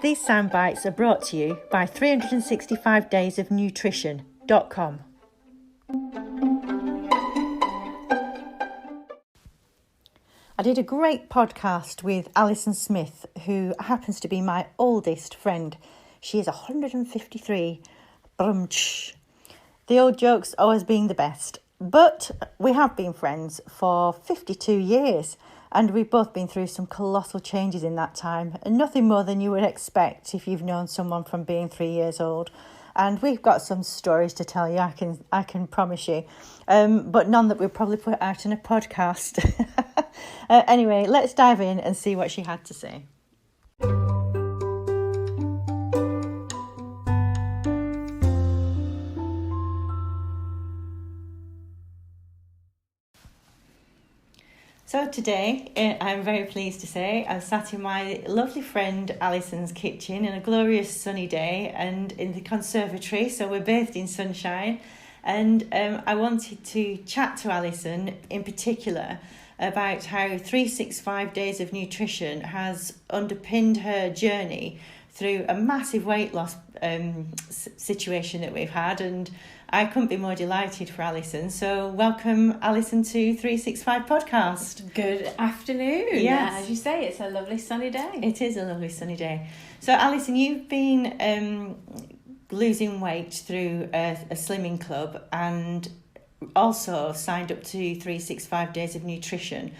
These sound bites are brought to you by 365daysofnutrition.com. I did a great podcast with Alison Smyth, who happens to be my oldest friend. She is 153. Brumch. The old joke's always being the best. But we have been friends for 52 years, and we've both been through some colossal changes in that time, and nothing more than you would expect if you've known someone from being 3 years old. And we've got some stories to tell you, I can promise you, but none that we'll probably put out in a podcast. Anyway, let's dive in and see what she had to say. So today, I'm very pleased to say, I'm sat in my lovely friend Alison's kitchen in a glorious sunny day and in the conservatory, so we're bathed in sunshine. And I wanted to chat to Alison in particular about how 365 Days of Nutrition has underpinned her journey through a massive weight loss situation that we've had, and I couldn't be more delighted for Alison. So welcome, Alison, to 365 Podcast. Good afternoon. Yes. As you say, it's a lovely sunny day. It is a lovely sunny day. So Alison, you've been losing weight through a slimming club and also signed up to 365 Days of Nutrition.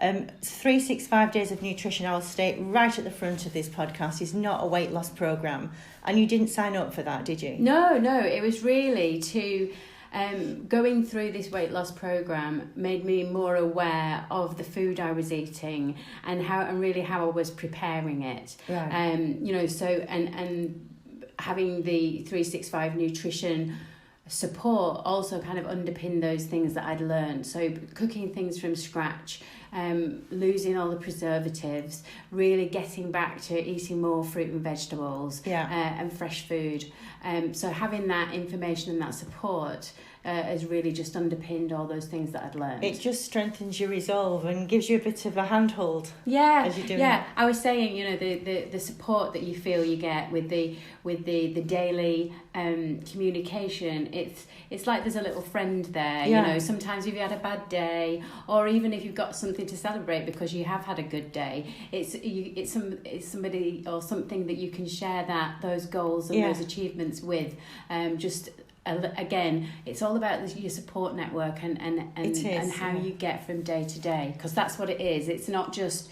365 Days of Nutrition, I'll state right at the front of this podcast, is not a weight loss program, and you didn't sign up for that, did you? No, it was really to going through this weight loss program made me more aware of the food I was eating and how I was preparing it. Right. So and having the 365 Nutrition support also kind of underpinned those things that I'd learned. So cooking things from scratch, losing all the preservatives, really getting back to eating more fruit and vegetables, and fresh food. So having that information and that support has really just underpinned all those things that I'd learned. It just strengthens your resolve and gives you a bit of a handhold. As you're doing it. I was saying, the support that you feel you get with the daily communication. It's like there's a little friend there. Sometimes if you had a bad day, or even if you've got something to celebrate because you have had a good day, it's somebody or something that you can share those goals and those achievements with. Again, it's all about your support network and how you get from day to day, because that's what it is. It's not just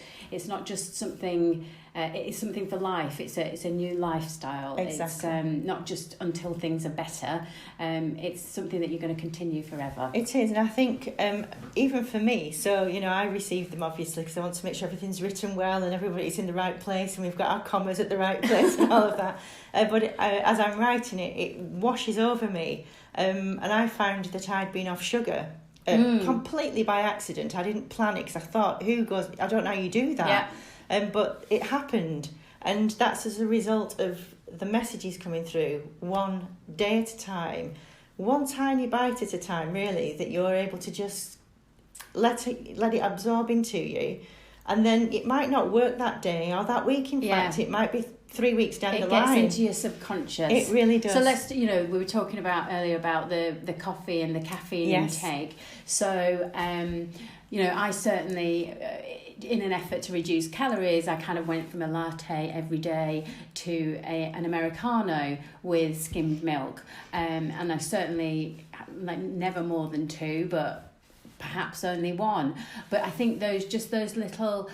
something. It's something for life. It's a new lifestyle. Exactly. It's not just until things are better. It's something that you're going to continue forever. It is, and I think even for me, so I receive them obviously because I want to make sure everything's written well and everybody's in the right place and we've got our commas at the right place and all of that. But as I'm writing it, it washes over me, and I found that I'd been off sugar. Completely by accident. I didn't plan it because I thought, I don't know how you do that. Yeah. But it happened, and that's as a result of the messages coming through one day at a time, one tiny bite at a time, really, that you're able to just let it absorb into you. And then it might not work that day or that week, in fact. It might be 3 weeks down the line. It gets into your subconscious. It really does. So let's, we were talking about earlier about the coffee and the caffeine intake. So, I certainly, in an effort to reduce calories, I kind of went from a latte every day to an Americano with skimmed milk. And I certainly, never more than 2, but perhaps only 1. But I think those little,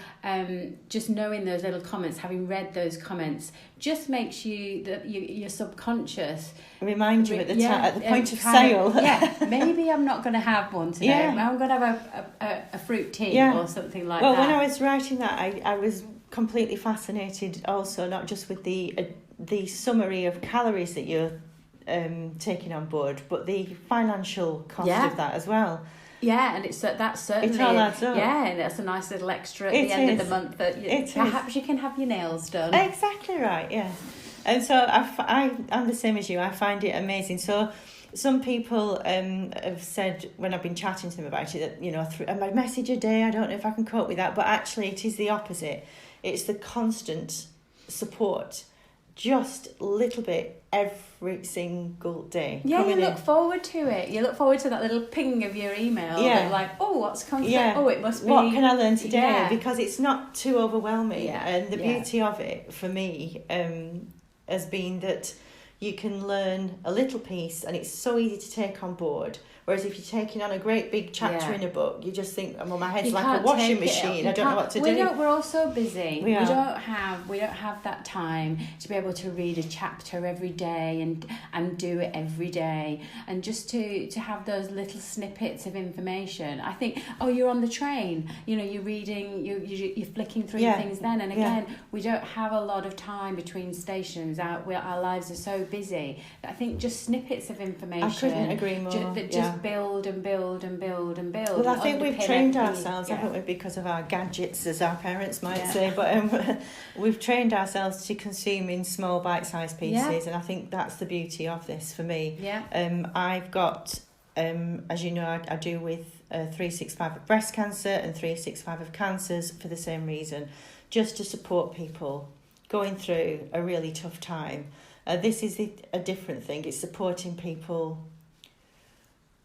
just knowing those little comments, having read those comments, just makes you, your subconscious remind you at the point of sale. Maybe I'm not going to have one today. I'm going to have a fruit tea or something like that. Well, when I was writing that, I was completely fascinated also, not just with the summary of calories that you're taking on board, but the financial cost of that as well. Yeah, and that's certainly it all adds up. Yeah, and that's a nice little extra at the end of the month that perhaps you can have your nails done. Exactly right. Yeah, and so I'm the same as you. I find it amazing. So some people have said when I've been chatting to them about it that a message a day, I don't know if I can cope with that, but actually it is the opposite. It's the constant support just a little bit every single day. Yeah, you look forward to it. You look forward to that little ping of your email. Yeah. Like, oh, what's come through? Yeah. Oh, it must be. What can I learn today? Yeah. Because it's not too overwhelming. Yeah. And the beauty of it, for me, has been that you can learn a little piece and it's so easy to take on board. Whereas if you're taking on a great big chapter in a book, you just think, well, my head's like a washing machine. I don't know what to do. We're all so busy. We don't have that time to be able to read a chapter every day and do it every day. And just to have those little snippets of information. I think, you're on the train, you're reading, you're flicking through things then. And again, we don't have a lot of time between stations. Our lives are so busy. I think just snippets of information. I couldn't agree more. Just build and build and build and build. Well, I think we've trained ourselves, haven't we, because of our gadgets, as our parents might say, but we've trained ourselves to consume in small bite-sized pieces, and I think that's the beauty of this for me. I've got, as you know, I do with 365 of breast cancer and 365 of cancers for the same reason, just to support people going through a really tough time. This is a different thing. It's supporting people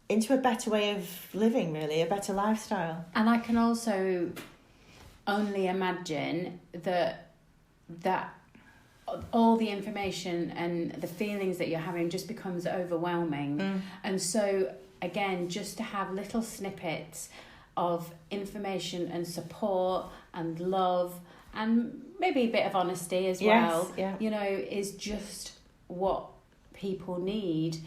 into a better way of living, really, a better lifestyle. And I can also only imagine that all the information and the feelings that you're having just becomes overwhelming. And so, again, just to have little snippets of information and support and love and maybe a bit of honesty as well, is just what people need.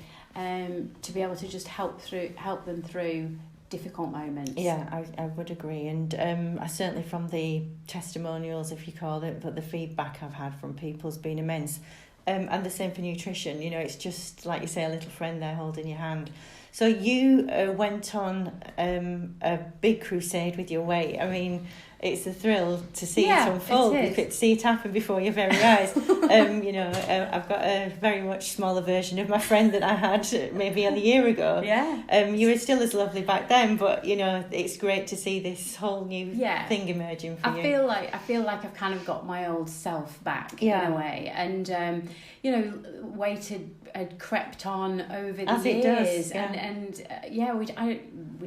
To be able to just help them through difficult moments. Yeah, I would agree. And I certainly, from the testimonials, if you call it, but the feedback I've had from people has been immense. And the same for nutrition. It's just, like you say, a little friend there holding your hand. So you went on a big crusade with your weight. I mean, it's a thrill to see it unfold. You could see it happen before your very eyes. I've got a very much smaller version of my friend that I had maybe a year ago. You were still as lovely back then, but it's great to see this whole new thing emerging for you. I feel like I've kind of got my old self back in a way, and weight had crept on over the as years, it does,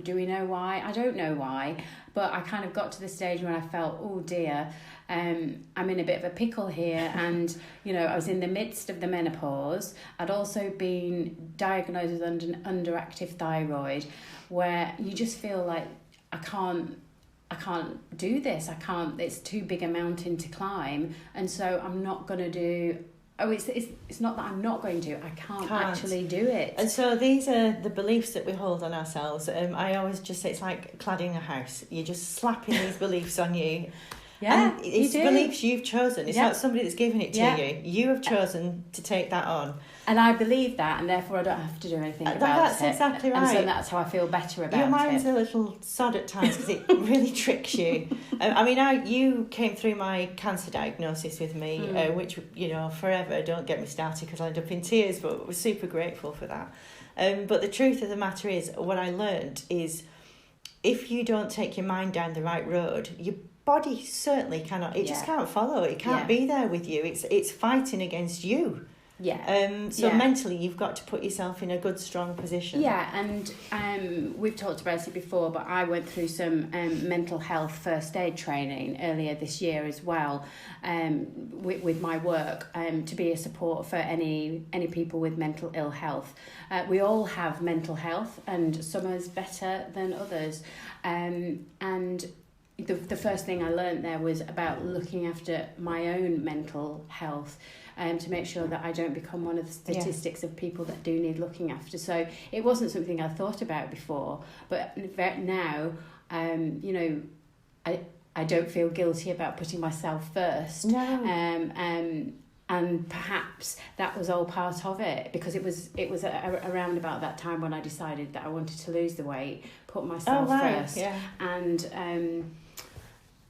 do we know why? I don't know why. But I kind of got to the stage when I felt, oh dear, I'm in a bit of a pickle here. And, I was in the midst of the menopause. I'd also been diagnosed with underactive thyroid, where you just feel like I can't do this. It's too big a mountain to climb. And so I'm not going to do... it's not that I'm not going to. I can't actually do it. And so these are the beliefs that we hold on ourselves. I always just say it's like cladding a house. You're just slapping these beliefs on you. Yeah, and it's beliefs you've chosen. It's not somebody that's given it to you. You have chosen to take that on. And I believe that, and therefore I don't have to do anything about it. That's exactly right. And so that's how I feel better about it. Your mind's a little sod at times because it really tricks you. You came through my cancer diagnosis with me, which, forever, don't get me started because I end up in tears, but we're super grateful for that. But the truth of the matter is, what I learned is if you don't take your mind down the right road, your body certainly cannot, just can't follow. It can't be there with you. It's fighting against you. Mentally you've got to put yourself in a good, strong position. And we've talked about it before, but I went through some mental health first aid training earlier this year as well, with my work, to be a support for any people with mental ill health. We all have mental health, and some is better than others, and the first thing I learned there was about looking after my own mental health, to make sure that I don't become one of the statistics of people that do need looking after. So it wasn't something I thought about before, but now, I don't feel guilty about putting myself first. No. And perhaps that was all part of it, because it was around about that time when I decided that I wanted to lose the weight, put myself first, and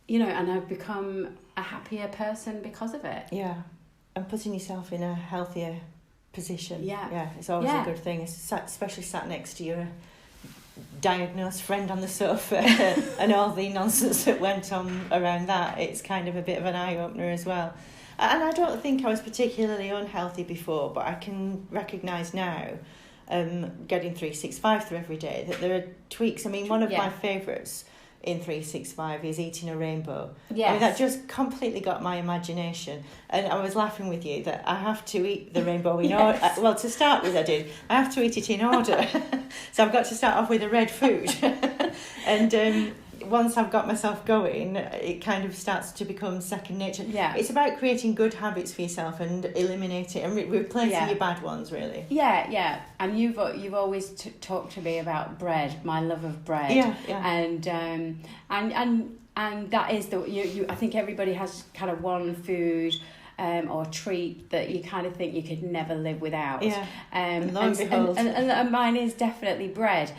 and I've become a happier person because of it. Yeah, and putting yourself in a healthier position. Yeah, it's always a good thing, especially sat next to your diagnosed friend on the sofa and all the nonsense that went on around that. It's kind of a bit of an eye opener as well. And I don't think I was particularly unhealthy before, but I can recognise now, getting 365 through every day, that there are tweaks. I mean, one of my favourites in 365 is eating a rainbow. Yes. I mean, that just completely got my imagination. And I was laughing with you that I have to eat the rainbow in order. Well, to start with, I have to eat it in order. So I've got to start off with a red food. And once I've got myself going, it kind of starts to become second nature. Yeah. It's about creating good habits for yourself and eliminating and replacing your bad ones, really. Yeah. And you've always talked to me about bread, my love of bread. Yeah. And that is you. I think everybody has kind of one food or treat that you kind of think you could never live without. Yeah. And mine is definitely bread.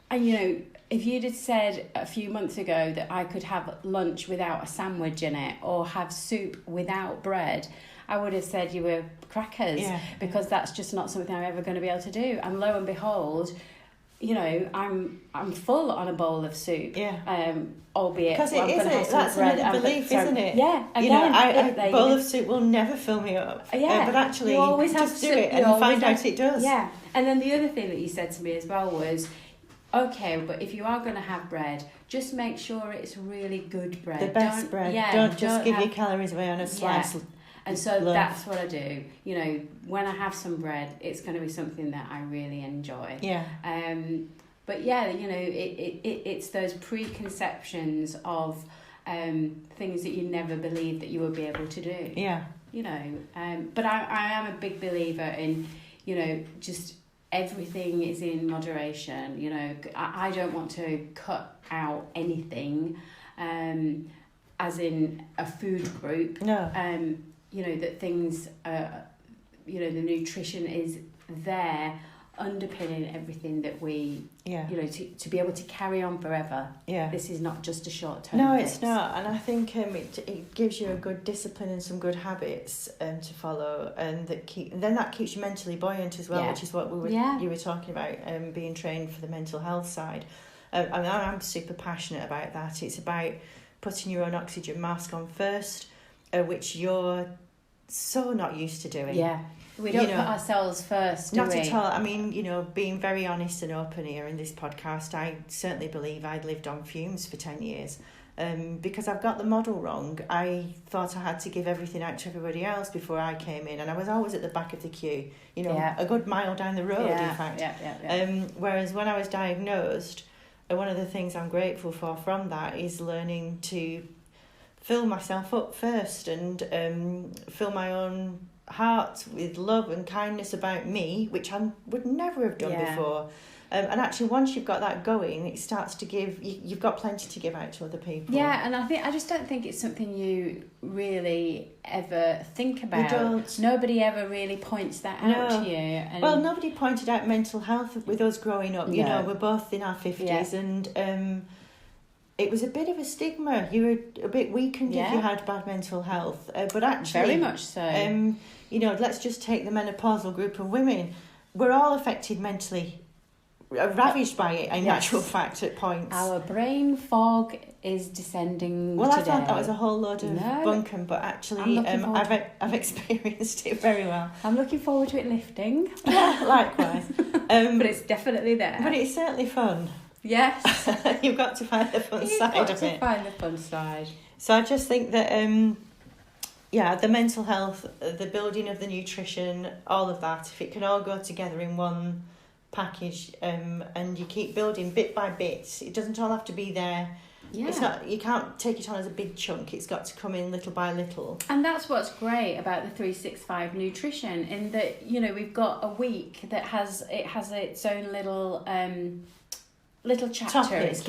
And if you'd have said a few months ago that I could have lunch without a sandwich in it or have soup without bread, I would have said you were crackers, because that's just not something I'm ever going to be able to do. And lo and behold, I'm full on a bowl of soup. Albeit because that's another belief, isn't it? Yeah, again, a bowl of soup will never fill me up. But actually, you always have just do it and find out it does. Yeah, and then the other thing that you said to me as well was, okay, but if you are going to have bread, just make sure it's really good bread. The best bread. Don't just give your calories away on a slice. And so that's what I do. When I have some bread, it's going to be something that I really enjoy. Yeah. But it's those preconceptions of things that you never believed that you would be able to do. Yeah. But I am a big believer in, just everything is in moderation. I don't want to cut out anything, as in a food group. No. That things, the nutrition is there underpinning everything that we, to be able to carry on forever. Yeah. This is not just a short term. No, it's not. And I think it gives you a good discipline and some good habits to follow, and that keeps you mentally buoyant as well, which is what you were talking about, being trained for the mental health side. I'm super passionate about that. It's about putting your own oxygen mask on first, which you're so not used to doing. Yeah. We don't put ourselves first, do we? Not at all. I mean, being very honest and open here in this podcast, I certainly believe I'd lived on fumes for 10 years. Because I've got the model wrong. I thought I had to give everything out to everybody else before I came in, and I was always at the back of the queue, a good mile down the road, in fact. Whereas when I was diagnosed, one of the things I'm grateful for from that is learning to fill myself up first and fill my own heart with love and kindness about me, which I would never have done before. And actually, once you've got that going, it starts to give. You've got plenty to give out to other people. Yeah, and I just don't think it's something you really ever think about. You don't. Nobody ever really points that out to you. And well, nobody pointed out mental health with us growing up. We're both in our 50s, and it was a bit of a stigma. You were a bit weakened if you had bad mental health. But actually, very much so. Let's just take the menopausal group of women. We're all affected mentally. Ravaged by it, in actual fact, at points. Our brain fog is descending today. I thought that was a whole load of bunkum, but actually I've experienced it very well. I'm looking forward to it lifting. Likewise. But it's definitely there. But it's certainly fun. Yes. You've got to find the fun side of it. You've got to find the fun side. So I just think that, the mental health, the building of the nutrition, all of that, if it can all go together in one package, and you keep building bit by bit, it doesn't all have to be there. It's not, you can't take it on as a big chunk. It's got to come in little by little. And that's what's great about the 365 nutrition, in that we've got a week that has its own little chapter. Topic,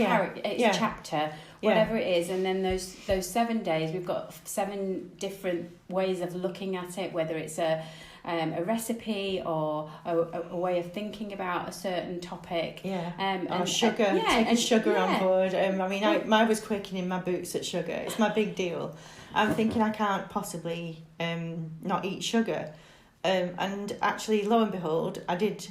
it's chapter, whatever it is, and then those 7 days we've got 7 different ways of looking at it, whether it's a recipe or a way of thinking about a certain topic. Or sugar, taking sugar on board. I was quaking in my boots at sugar. It's my big deal. I'm thinking I can't possibly not eat sugar. And actually, lo and behold, I did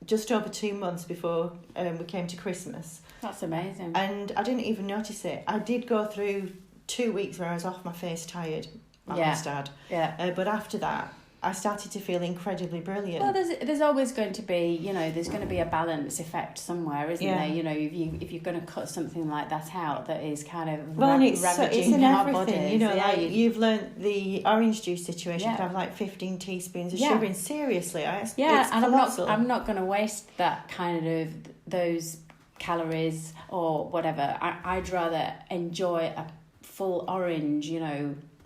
just over 2 months before we came to Christmas. That's amazing. And I didn't even notice it. I did go through 2 weeks where I was off my face tired. I must add. Yeah. But after that, I started to feel incredibly brilliant. Well, there's always going to be, there's going to be a balance effect somewhere, isn't there? If you're going to cut something like that out, that is kind of ravaging it's in our everything. bodies. You've learnt the orange juice situation. You could have like 15 teaspoons of sugar in. Seriously, it's colossal. I'm not going to waste that kind of those calories or whatever. I'd rather enjoy a full orange,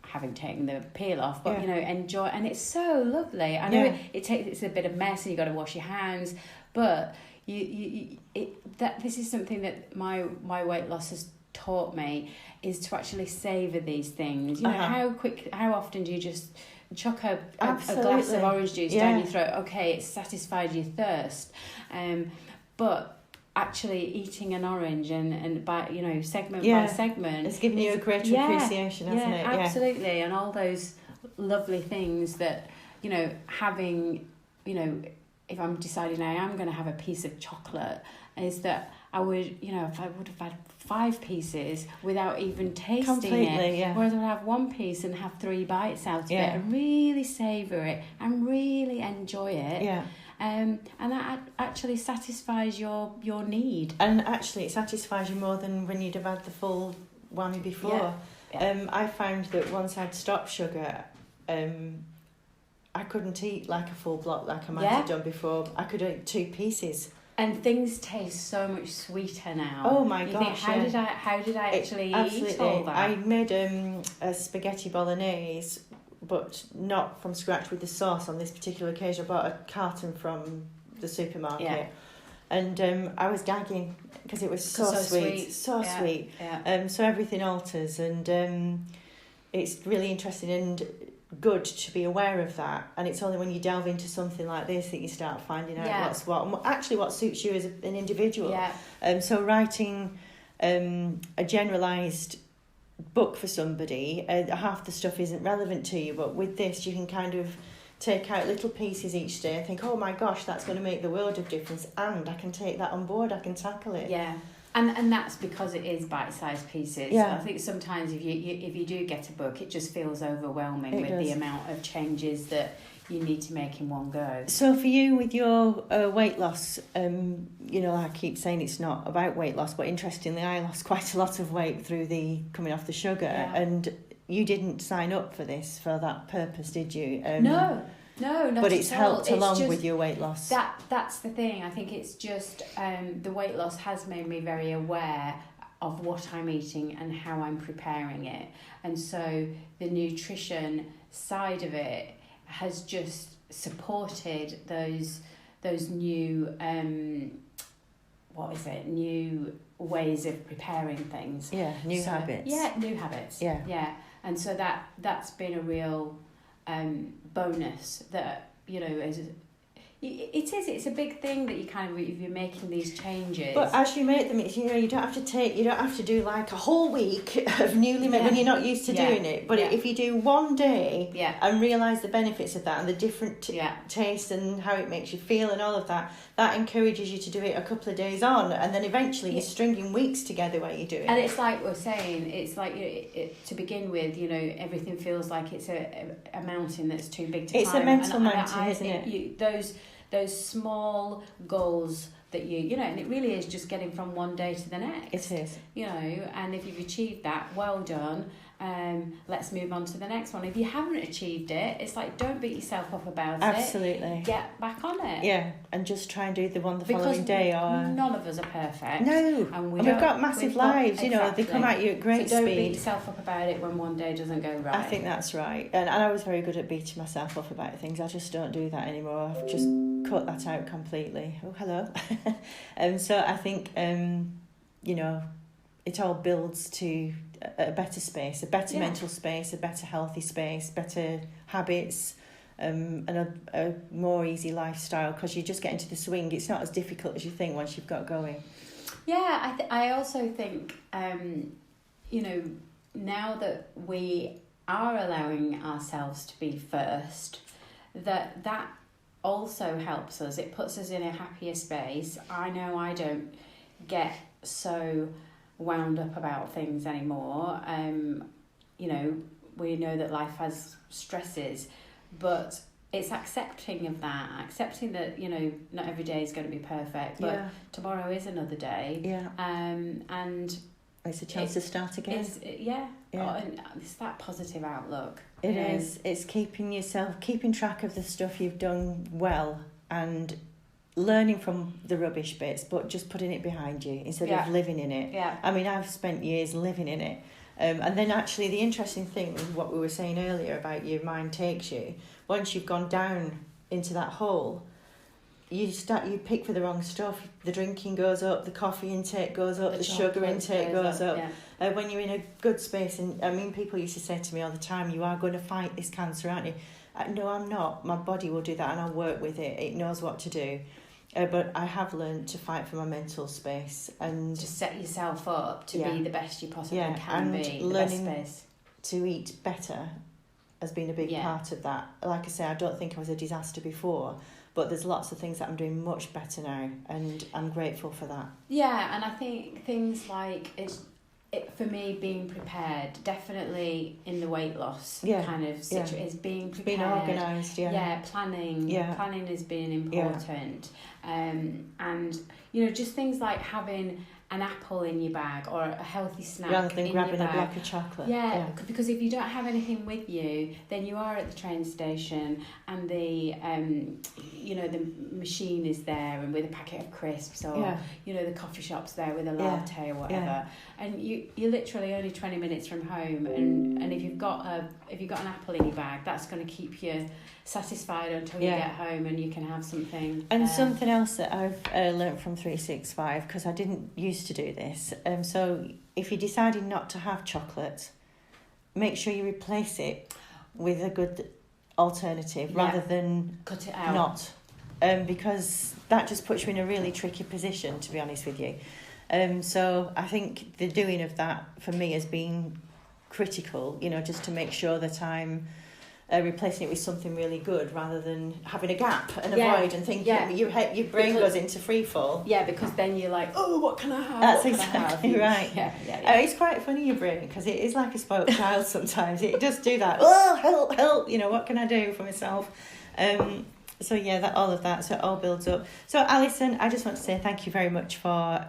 having taken the peel off, but enjoy, and it's so lovely. I know it's a bit of mess and you got to wash your hands, but this is something that my weight loss has taught me, is to actually savor these things. How often do you just chuck a glass of orange juice down your throat? Okay, it's satisfied your thirst, but actually eating an orange and by segment by segment, it's given you a greater appreciation, hasn't it? Absolutely. And all those lovely things that having, if I'm deciding I am going to have a piece of chocolate, is that I would, if I would have had 5 pieces without even tasting it, whereas I'd have 1 piece and have 3 bites out of it and really savour it and really enjoy it. And that actually satisfies your need. And actually it satisfies you more than when you'd have had the full one before. I found that once I'd stopped sugar, I couldn't eat like a full block like I might have done before. I could eat 2 pieces. And things taste so much sweeter now. Oh my gosh! Think, how did I actually eat all that? I made a spaghetti bolognese, but not from scratch with the sauce on this particular occasion. I bought a carton from the supermarket, and I was gagging because it was so sweet. So everything alters, and it's really interesting and good to be aware of that. And it's only when you delve into something like this that you start finding out what's what, and actually what suits you as an individual. So writing a generalised book for somebody, half the stuff isn't relevant to you, but with this you can kind of take out little pieces each day and think, oh my gosh, that's going to make the world of difference, and I can take that on board, I can tackle it. And that's because it is bite-sized pieces. I think sometimes if you do get a book, it just feels overwhelming the amount of changes that you need to make in one go. So for you, with your weight loss, I keep saying it's not about weight loss, but interestingly, I lost quite a lot of weight through the coming off the sugar, and you didn't sign up for this for that purpose, did you? No, not but it's at all. helped along with your weight loss. That's the thing. I think it's just the weight loss has made me very aware of what I'm eating and how I'm preparing it, and so the nutrition side of it has just supported those new new ways of preparing things. New habits. New habits. And so that's been a real bonus that it's a big thing that you kind of, if you're making these changes. But as you make them, you don't have to do like a whole week of newly made when you're not used to doing it. But if you do one day and realise the benefits of that and the different taste and how it makes you feel and all of that, that encourages you to do it a couple of days on, and then eventually you're stringing weeks together where you do it. And it's like we're saying, it's like to begin with, everything feels like it's a mountain that's too big to climb. It's a mental mountain, isn't it? Those small goals that and it really is just getting from one day to the next. It is. And if you've achieved that, well done. Let's move on to the next one. If you haven't achieved it, it's like, don't beat yourself up about it. Absolutely. Get back on it. Yeah, and just try and do the one the following day. Or none of us are perfect. No, and we've got massive lives. Exactly. They come at you at great speed. So don't beat yourself up about it when one day doesn't go right. I think that's right. And I was very good at beating myself up about things. I just don't do that anymore. I've just cut that out completely. Oh, hello. So I think, it all builds to a better space, a better mental space, a better healthy space, better habits, and a more easy lifestyle, because you just get into the swing. It's not as difficult as you think once you've got going. Yeah, I also think, now that we are allowing ourselves to be first, that also helps us. It puts us in a happier space. I know I don't get so wound up about things anymore. we know that life has stresses, but it's accepting of that, accepting that, you know, not every day is going to be perfect, but tomorrow is another day. Yeah. And it's a chance to start again. And it's that positive outlook. It is. It's keeping track of the stuff you've done well and learning from the rubbish bits, but just putting it behind you instead of living in it. Yeah. I mean, I've spent years living in it. And then actually the interesting thing with what we were saying earlier about your mind takes you, once you've gone down into that hole, you pick for the wrong stuff. The drinking goes up, the coffee intake goes up, the sugar intake goes up. Yeah. When you're in a good space, and I mean, people used to say to me all the time, you are going to fight this cancer, aren't you? No, I'm not. My body will do that and I'll work with it. It knows what to do. But I have learned to fight for my mental space and to set yourself up to be the best you possibly can and be. Learning the best space. To eat better has been a big part of that. Like I say, I don't think I was a disaster before, but there's lots of things that I'm doing much better now, and I'm grateful for that. Yeah, and I think things like for me, being prepared, definitely in the weight loss kind of situation, is being prepared. Being organised, planning. Yeah. Planning has been important. And, you know, just things like having an apple in your bag or a healthy snack rather than in grabbing your bag. a block of chocolate. Yeah, because if you don't have anything with you, then you are at the train station and the the machine is there and with a packet of crisps, or you know, the coffee shop's there with a latte or whatever, and you're literally only 20 minutes from home, and if you've got an apple in your bag, that's going to keep you satisfied until you get home and you can have something. And something else that I've learnt from 365, because I didn't used to do this, so if you're deciding not to have chocolate, make sure you replace it with a good alternative rather than cut it out. Not, because that just puts you in a really tricky position, to be honest with you. So I think the doing of that for me has been critical, you know, just to make sure that I'm replacing it with something really good rather than having a gap and avoid and thinking your brain goes into free fall. Yeah, because then you're like, oh, what can I have? That's exactly right. Yeah. It's quite funny, your brain, because it is like a spoiled child sometimes. It does do that. Oh, help, you know, what can I do for myself? So all of that, so it all builds up. So Alison, I just want to say thank you very much for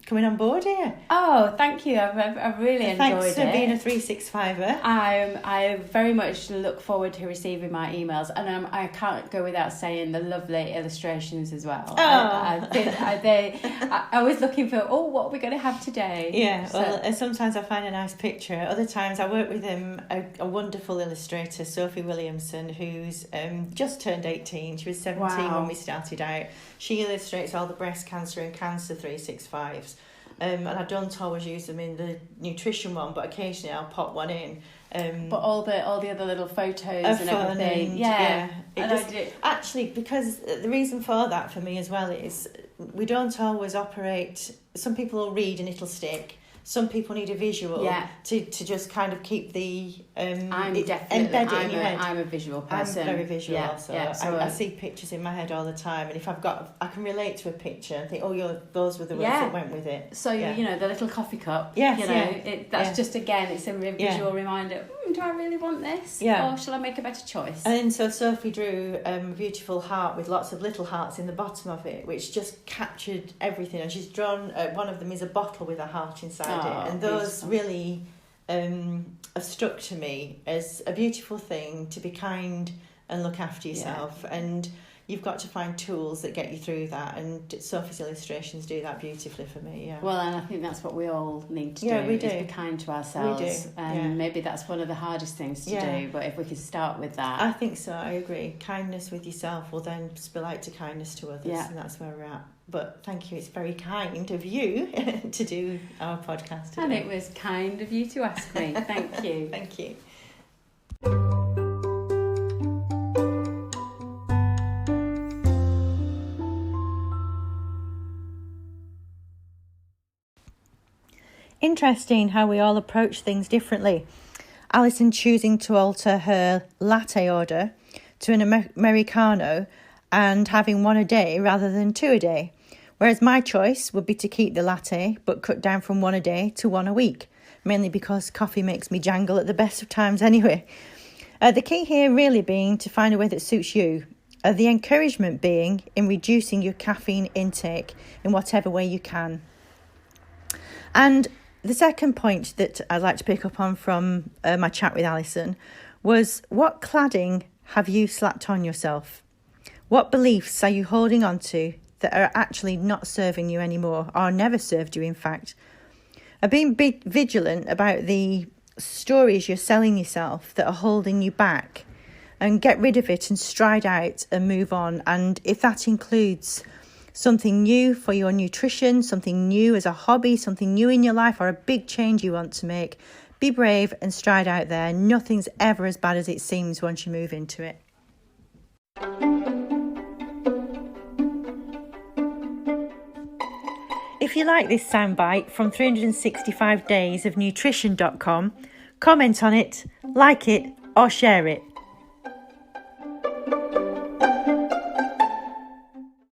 coming on board here. Oh, thank you. I've really enjoyed it. Thanks for being a 365er. I very much look forward to receiving my emails, and I can't go without saying the lovely illustrations as well. I was looking for, what are we going to have today? Yeah, well, sometimes I find a nice picture. Other times I work with a wonderful illustrator, Sophie Williamson, who's just turned 18. She was 17 when we started out. She illustrates all the breast cancer and cancer 365s. And I don't always use them in the nutrition one, but occasionally I'll pop one in. But all the other little photos and everything, actually, because the reason for that for me as well is we don't always operate. Some people will read and it'll stick. Some people need a visual to just kind of keep the embedded in your head. I'm a visual person. I'm very visual also. I see pictures in my head all the time, and if I can relate to a picture and think, those were the words that went with it. So you know, the little coffee cup. Yes, that's just, again, it's a visual reminder. Do I really want this? Or shall I make a better choice? And so Sophie drew a beautiful heart with lots of little hearts in the bottom of it, which just captured everything. And she's drawn one of them is a bottle with a heart inside it, and those really have stuck to me as a beautiful thing to be kind and look after yourself. And you've got to find tools that get you through that, and Sophie's illustrations do that beautifully for me. Well, and I think that's what we all need to do, we do. is be kind to ourselves. We do. And maybe that's one of the hardest things to do, but if we could start with that. I think so, I agree. Kindness with yourself will then spill out to kindness to others, and that's where we're at. But thank you, it's very kind of you to do our podcast today. And it was kind of you to ask me. Thank you. Thank you. Interesting how we all approach things differently. Alison choosing to alter her latte order to an Americano and having one a day rather than two a day. Whereas my choice would be to keep the latte but cut down from one a day to one a week. mainly because coffee makes me jangle at the best of times anyway. The key here really being to find a way that suits you. The encouragement being in reducing your caffeine intake in whatever way you can. And the second point that I'd like to pick up on from my chat with Alison was, what cladding have you slapped on yourself? What beliefs are you holding on to that are actually not serving you anymore, or never served you in fact? Being vigilant about the stories you're selling yourself that are holding you back, and get rid of it and stride out and move on. And if that includes something new for your nutrition, something new as a hobby, something new in your life, or a big change you want to make, be brave and stride out there. Nothing's ever as bad as it seems once you move into it. If you like this soundbite from 365daysofnutrition.com, comment on it, like it, or share it.